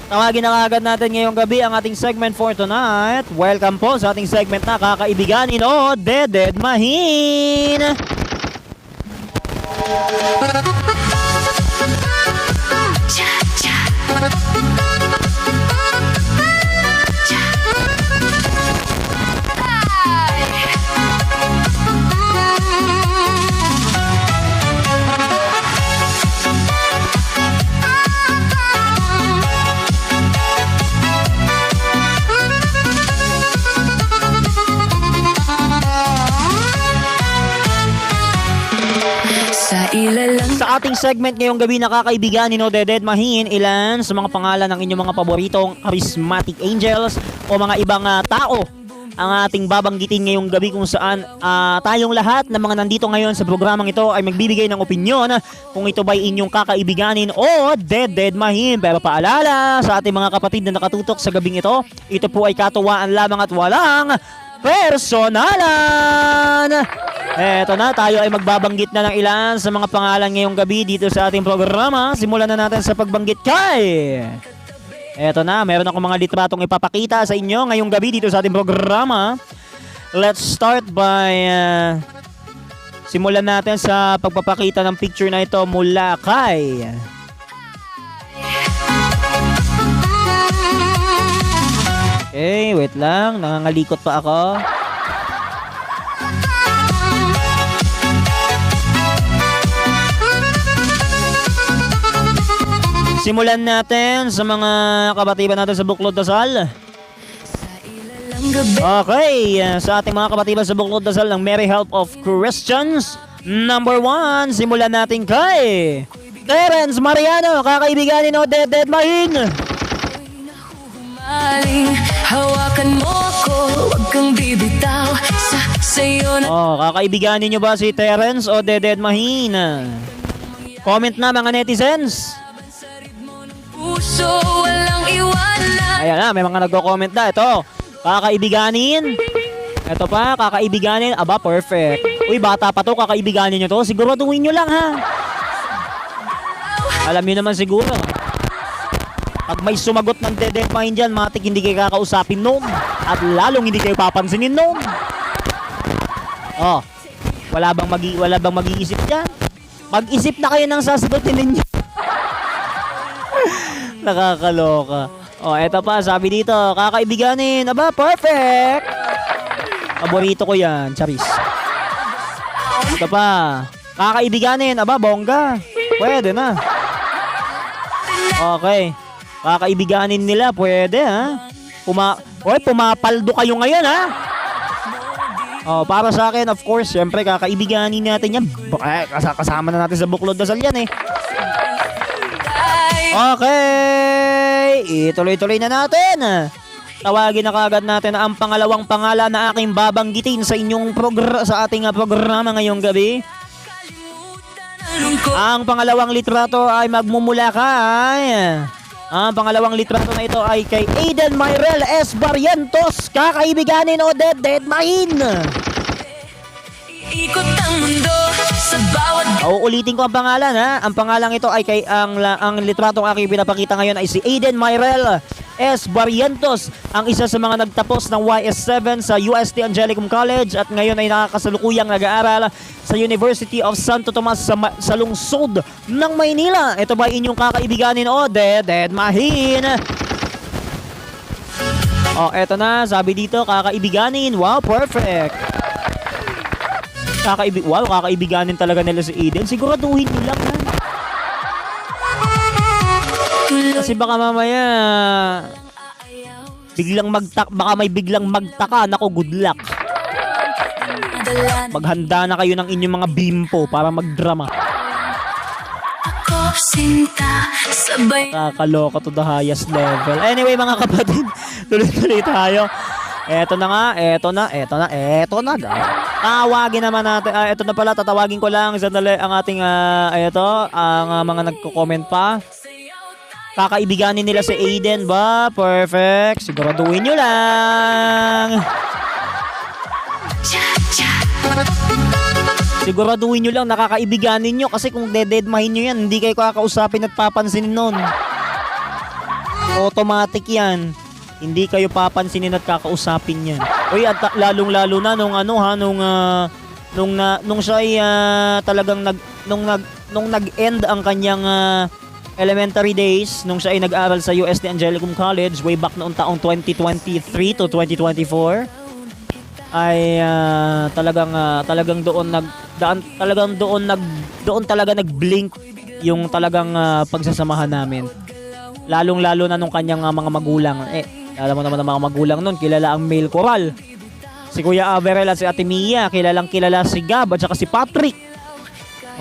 Tawagin na kaagad natin ngayong gabi ang ating segment for tonight. Welcome po sa ating segment na Kakaibiganin o Dededmahin. Sa ating segment ngayong gabi na Kakaibiganin o Dededmahin, ilan sa mga pangalan ng inyong mga paboritong charismatic angels o mga ibang tao ang ating babanggitin ngayong gabi, kung saan tayong lahat ng mga nandito ngayon sa programang ito ay magbibigay ng opinyon kung ito ba'y inyong kakaibiganin o Dededmahin. Pero paalala sa ating mga kapatid na nakatutok sa gabing ito po ay katuwaan lamang at walang personalan. Eto na, tayo ay magbabanggit na ng ilan sa mga pangalan ngayong gabi dito sa ating programa. Simulan na natin sa pagbanggit kay... Eto na, meron akong mga litratong ipapakita sa inyo ngayong gabi dito sa ating programa. Let's start by... simulan natin sa pagpapakita ng picture na ito mula kay... Okay, wait lang. Nangangalikot pa ako. Simulan natin sa mga kabatiban natin sa Buklod Dasal. Okay, sa ating mga kabatiban sa Buklod Dasal ng Merry Help of Christians. Number 1, simulan natin kay Terence Mariano, kakaibiganin o Dededmahin. Hawakan mo ako, wag kang bibitaw sa'yo na... kakaibiganin nyo ba si Terence o Dededmahin? Comment na mga netizens. Ayan na, may mga nagko-comment na. Ito, kakaibiganin. Ito pa, kakaibiganin. Aba, perfect. Uy, bata pa to, kakaibiganin nyo to. Siguraduhin nyo lang, ha. Alam nyo naman siguro. Pag may sumagot ng Dededmahin dyan, matik hindi kayo kakausapin noon. At lalong hindi kayo papansinin noon. Wala bang mag-iisip dyan? Mag-isip na kayo ng sasagutin ninyo. Nakakaloka. Eto pa, sabi dito, kakaibiganin. Aba, perfect. Paborito ko yan, Charis. Ito pa, kakaibiganin. Aba, bongga. Pwede na. Okay. Kakaibiganin nila, pwede ha. Pumapaldo kayo ngayon ha. Para sa akin, of course, syempre kakaibiganin natin yan. Kasama na natin sa Buklod Dasal yan eh. Okay, ituloy-tuloy na natin. Tawagin na kaagad natin ang pangalawang pangalan na aking babanggitin sa inyong sa ating programa ngayong gabi. Ang pangalawang litrato ay magmumula kay... Ang pangalawang litrato na ito ay kay Aiden Myrel S. Barrientos, kakaibiganin o Dededmahin. Ikot ang mundo sa bawat... Uulitin ko ang pangalan ha. Ang pangalang ito ay kay ang litratong aking pinapakita ngayon ay si Aiden Myrel S. Barrientos, ang isa sa mga nagtapos ng YS7 sa UST Angelicum College at ngayon ay nakakasalukuyang nag-aaral sa University of Santo Tomas sa lungsod ng Maynila. Ito ba inyong kakaibiganin o Dededmahin? Eto na, sabi dito, kakaibiganin. Wow, perfect. Kakaibiganin talaga nila si Aiden. Siguraduhin nyo lang ha. Kasi baka mamaya baka may biglang magtaka. Nako, good luck. Maghanda na kayo ng inyong mga bimpo para magdrama. Kakaloka to the highest level. Anyway mga kapatid, tuloy-tuloy tayo. Eto na. Tawagin naman natin. Eto na pala, tatawagin ko lang sandali ang ating ang mga nagko-comment pa. Kakaibiganin nila si Aiden ba? Perfect. Siguraduhin nyo lang. Siguraduhin nyo lang nakakaibiganin nyo kasi kung Dededmahin nyo yan, hindi kayo kakausapin at papansinin nun. Automatic yan. Hindi kayo papansinin at kakausapin yan. Uy, at lalong-lalo na nung ano ha, nung siya ay talagang nung nag-end ang kanyang elementary days, nung siya ay nag-aral sa UST Angelicum College way back noong taong 2023 to 2024, ay talagang doon talaga nag-blink yung talagang pagsasamahan namin. Lalong-lalo na nung kanyang mga magulang. Alam mo naman ang mga magulang nun, kilala ang male choral. Si Kuya Averell at si Ate Mia, kilala si Gab at saka si Patrick.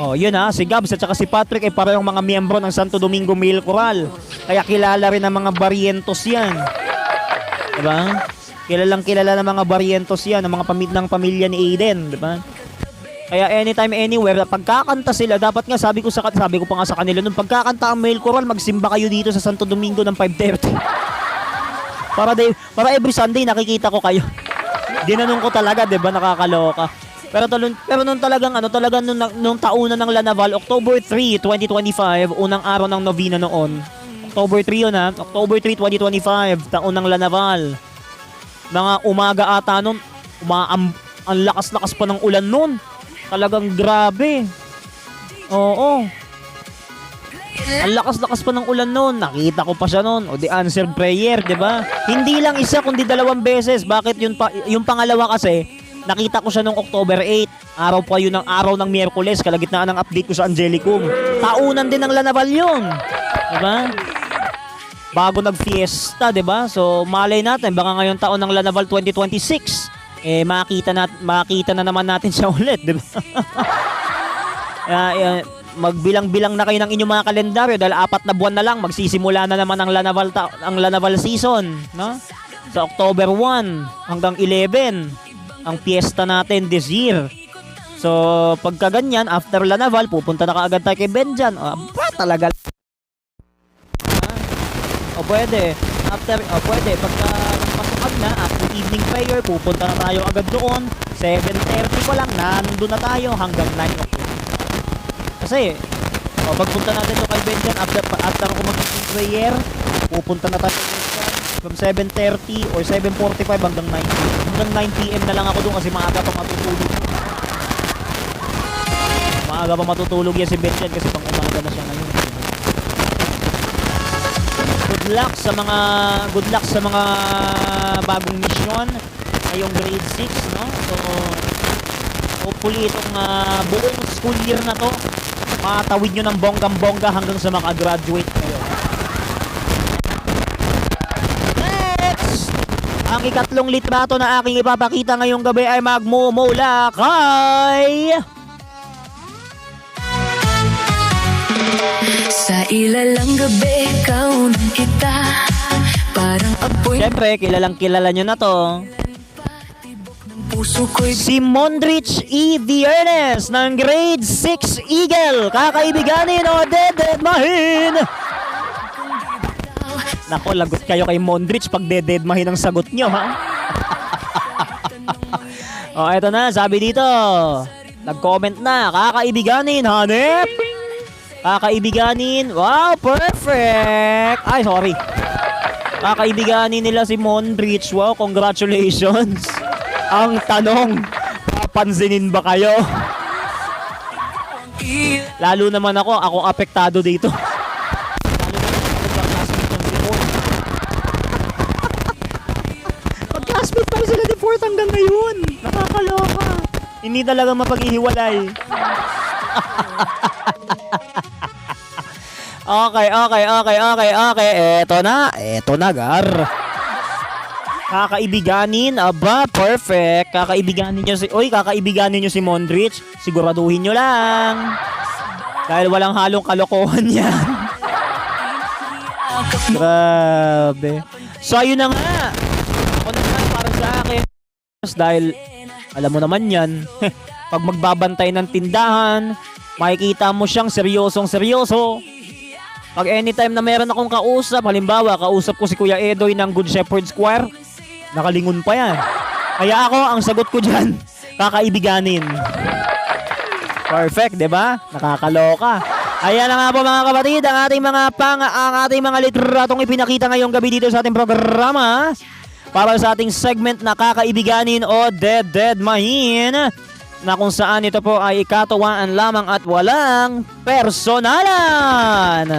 Oh, yun si Gab at saka si Patrick ay parehong mga miyembro ng Santo Domingo Male Choral. Kaya kilala rin ng mga Barrientos yan. Diba? Kilala ng mga Barrientos yan, ng mga pamilya ni Aiden, diba? Kaya anytime, anywhere, pagkakanta sila, dapat nga sabi ko pa nga sa kanila, nung pagkakanta ang male choral, magsimba kayo dito sa Santo Domingo ng 5:30. Para every Sunday nakikita ko kayo. Dinanong ko talaga, 'di ba? Nakakaloka. Pero nung talagang nung tauna ng Lanaval, October 3, 2025, unang araw ng novena noon. October 3 yun October 3, 2025, taon ng Lanaval. Mga umaga ata noon, ang lakas-lakas pa ng ulan noon. Talagang grabe. Oo. Ang lakas-lakas pa ng ulan noon. Nakita ko pa siya noon. O the answered prayer, 'di ba? Hindi lang isa kundi 2 beses. Bakit yung pangalawa kasi, nakita ko siya nung October 8. Araw pa yun ng araw ng Miyerkules, kalagitnaan ng update ko sa Angelicum. Taunan din ng Lanaval yun. 'Di ba? Bago nag-fiesta, 'di ba? So malay natin baka ngayong taon ng Lanaval 2026 makita na naman natin siya ulit, 'di ba? Magbilang-bilang na kayo ng inyong mga kalendaryo dahil 4 na buwan na lang magsisimula na naman ang Lanaval season, no? Sa October 1 hanggang 11 ang fiesta natin this year. So pagka ganyan, after Lanaval, pupunta na kaagad tayo kay Benjan. Talaga. Pwede. Pwede. Pagka pasukan na, after evening prayer, pupunta na tayo agad doon. 7:30 pa lang, nandun na tayo hanggang 9 o'clock. Kasi, pagpunta natin doon kay Benjan, after ako mag-evening prayer, pupunta na tayo from 7:30 or 7:45 hanggang 9. Hanggang 9 PM na lang ako doon kasi maaga pa matutulog. Maaga pa matutulog yan si Benjan kasi pang umaga na siya ngayon. Good luck sa mga bagong mission ngayong grade 6, no? So hopefully itong buong school year na to matawid nyo ng bonggang-bongga hanggang sa makagraduate kayo. Next! Ang ikatlong litrato na aking ipapakita ngayong gabi ay magmumula kay sa ilalang gabi, kaunan kita. Parang apoy. Siyempre, kilala nyo na to. Puso ko'y Si Mondrich E. Viernes ng grade 6 Eagle. Kakaibiganin o dededmahin. Nako, lagot kayo kay Mondrich pag dededmahin ang sagot nyo, ha? Eto na, sabi dito. Nag-comment na, kakaibiganin, hanep. Kakaibiganin. Wow, perfect. Ay, sorry. Kakaibiganin nila si Mondrich. Wow, congratulations. Ang tanong, papansinin ba kayo? Lalo naman ako apektado dito. Mag-classmate pa rin sila ni Fort hanggang ngayon. Nakakaloka. Hindi talaga mapaghihiwalay. Okay. Eto na, Gar. Kakaibiganin, aba, perfect. Kakaibiganin nyo si Mondrich. Siguraduhin nyo lang. Dahil walang halong kalokohan yan. Grabe. So, ayun na nga. Ako na nga para sa akin. Dahil, alam mo naman yan, pag magbabantay ng tindahan, makikita mo siyang seryosong-seryoso. Pag anytime na meron akong kausap, halimbawa, kausap ko si Kuya Edoy ng Good Shepherd Square, nakalingon pa yan. Kaya ako, ang sagot ko dyan, kakaibiganin. Perfect, di ba? Nakakaloka. Ayan na nga po mga kapatid, ang ating mga litratong ipinakita ngayong gabi dito sa ating programa para sa ating segment na kakaibiganin o Dead Mahin, na kung saan ito po ay ikatawaan lamang at walang personalan.